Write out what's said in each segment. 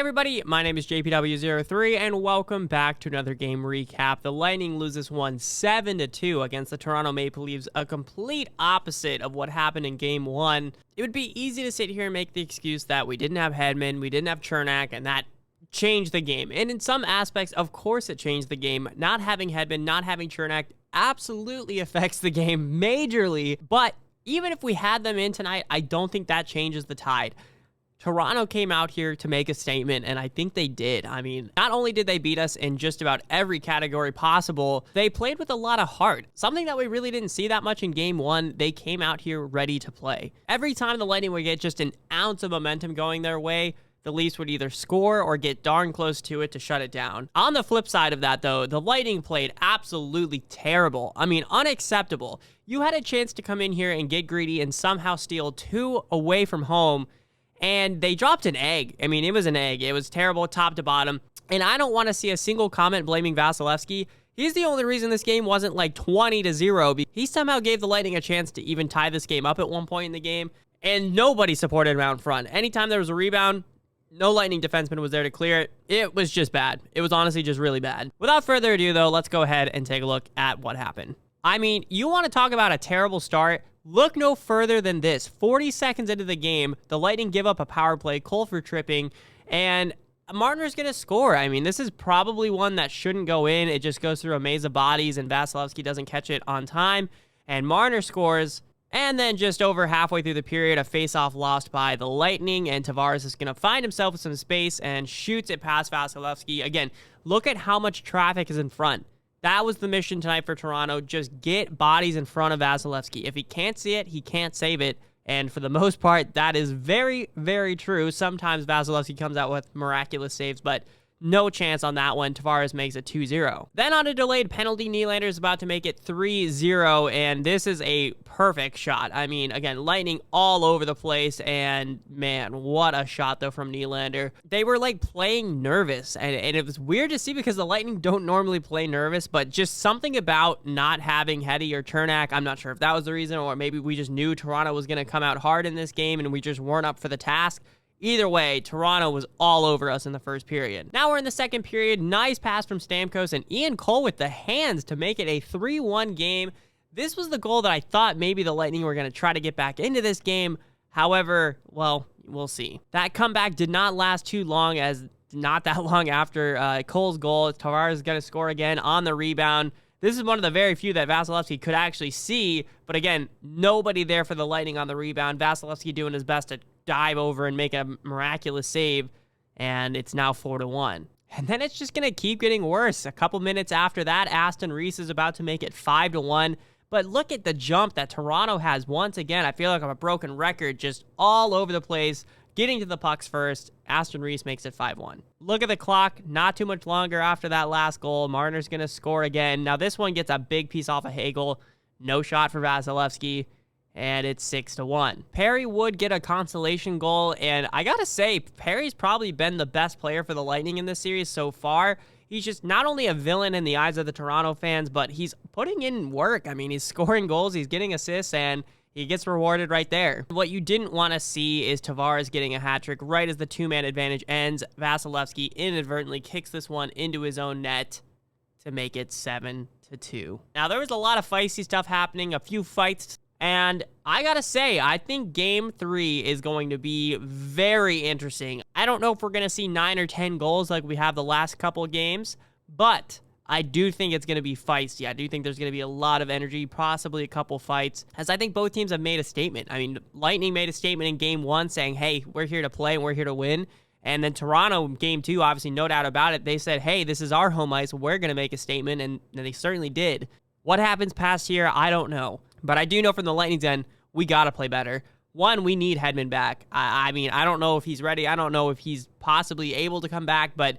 everybody, my name is JPW03 and welcome back to another game recap. The Lightning loses one 7-2 against the Toronto Maple Leafs, a complete opposite of what happened in game one. It would be easy to sit here and make the excuse that we didn't have Hedman, we didn't have Cernak, and that changed the game. And in some aspects, of course it changed the game. Not having Hedman, not having Cernak absolutely affects the game majorly, but even if we had them in tonight, I don't think that changes the tide. Toronto came out here to make a statement, and I think they did. I mean, not only did they beat us in just about every category possible, they played with a lot of heart. Something that we really didn't see that much in game one. They came out here ready to play. Every time the Lightning would get just an ounce of momentum going their way, the Leafs would either score or get darn close to it to shut it down. On the flip side of that, though, the Lightning played absolutely terrible. I mean, unacceptable. You had a chance to come in here and get greedy and somehow steal two away from home, and they dropped an egg. I mean, it was an egg. It was terrible top to bottom. And I don't want to see a single comment blaming Vasilevskiy. He's the only reason this game wasn't like 20-0. He somehow gave the Lightning a chance to even tie this game up at one point in the game. And nobody supported him out front. Anytime there was a rebound, no Lightning defenseman was there to clear it. It was just bad. It was honestly just really bad. Without further ado, though, let's go ahead and take a look at what happened. I mean, you want to talk about a terrible start? Look no further than this. 40 seconds into the game, the Lightning give up a power play, Cole for tripping, and Marner's going to score. I mean, this is probably one that shouldn't go in. It just goes through a maze of bodies, and Vasilevskiy doesn't catch it on time, and Marner scores. And then just over halfway through the period, a face-off lost by the Lightning, and Tavares is going to find himself with some space and shoots it past Vasilevskiy. Again, look at how much traffic is in front. That was the mission tonight for Toronto. Just get bodies in front of Vasilevskiy. If he can't see it, he can't save it. And for the most part, that is very, very true. Sometimes Vasilevskiy comes out with miraculous saves, but no chance on that one. Tavares makes it 2-0. Then on a delayed penalty, Nylander is about to make it 3-0, and this is a perfect shot. I mean, again, Lightning all over the place, and man, what a shot, though, from Nylander. They were, like, playing nervous, and it was weird to see because the Lightning don't normally play nervous, but just something about not having Heddy or Cernak, I'm not sure if that was the reason, or maybe we just knew Toronto was going to come out hard in this game, and we just weren't up for the task. Either way, Toronto was all over us in the first period. Now we're in the second period. Nice pass from Stamkos and Ian Cole with the hands to make it a 3-1 game. This was the goal that I thought maybe the Lightning were going to try to get back into this game. However, well, we'll see. That comeback did not last too long, as not that long after Cole's goal, Tavares is going to score again on the rebound. This is one of the very few that Vasilevskiy could actually see, but again, nobody there for the Lightning on the rebound. Vasilevskiy doing his best to dive over and make a miraculous save, and it's now 4-1. And then it's just going to keep getting worse. A couple minutes after that, Aston Reese is about to make it 5-1, but look at the jump that Toronto has once again. I feel like I'm a broken record, just all over the place, getting to the pucks first. Aston Reese makes it 5-1. Look at the clock. Not too much longer after that last goal. Marner's going to score again. Now this one gets a big piece off of Hagel. No shot for Vasilevskiy, and it's 6-1. Perry would get a consolation goal, and I gotta say, Perry's probably been the best player for the Lightning in this series so far. He's just not only a villain in the eyes of the Toronto fans, but he's putting in work. I mean, he's scoring goals, he's getting assists, and he gets rewarded right there. What you didn't want to see is Tavares getting a hat trick right as the two-man advantage ends. Vasilevskiy inadvertently kicks this one into his own net to make it 7-2. Now, there was a lot of feisty stuff happening, a few fights, and I gotta say, I think Game 3 is going to be very interesting. I don't know if we're gonna see 9 or 10 goals like we have the last couple of games, but I do think it's going to be feisty. I do think there's going to be a lot of energy, possibly a couple fights, as I think both teams have made a statement. I mean, Lightning made a statement in Game 1 saying, hey, we're here to play and we're here to win. And then Toronto, Game 2, obviously no doubt about it, they said, hey, this is our home ice, we're going to make a statement, and they certainly did. What happens past here, I don't know. But I do know from the Lightning's end, we got to play better. One, we need Hedman back. I mean, I don't know if he's ready. I don't know if he's possibly able to come back, but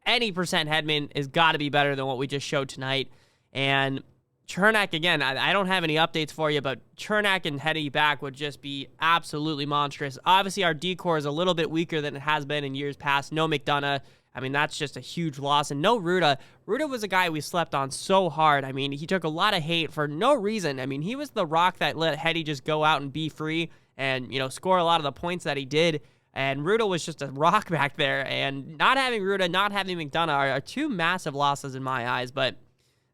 any percent Hedman has got to be better than what we just showed tonight. And Cernak, again, I don't have any updates for you, but Cernak and Heddy back would just be absolutely monstrous. Obviously, our D-core is a little bit weaker than it has been in years past. No McDonough. I mean, that's just a huge loss. And no Ruda. Ruda was a guy we slept on so hard. I mean, he took a lot of hate for no reason. I mean, he was the rock that let Heddy just go out and be free and, you know, score a lot of the points that he did. And Ruda was just a rock back there. And not having Ruda, not having McDonough are two massive losses in my eyes. But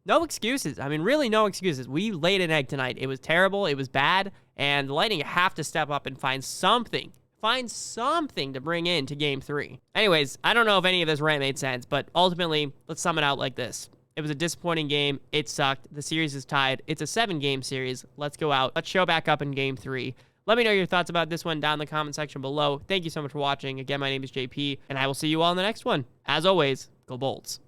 no excuses. I mean, really no excuses. We laid an egg tonight. It was terrible. It was bad. And the Lightning have to step up and find something to bring into game 3. Anyways, I don't know if any of this rant made sense, but ultimately, let's sum it out like this. It was a disappointing game. It sucked. The series is tied. It's a 7-game series. Let's go out. Let's show back up in game 3. Let me know your thoughts about this one down in the comment section below. Thank you so much for watching. Again, my name is JP, and I will see you all in the next one. As always, go Bolts.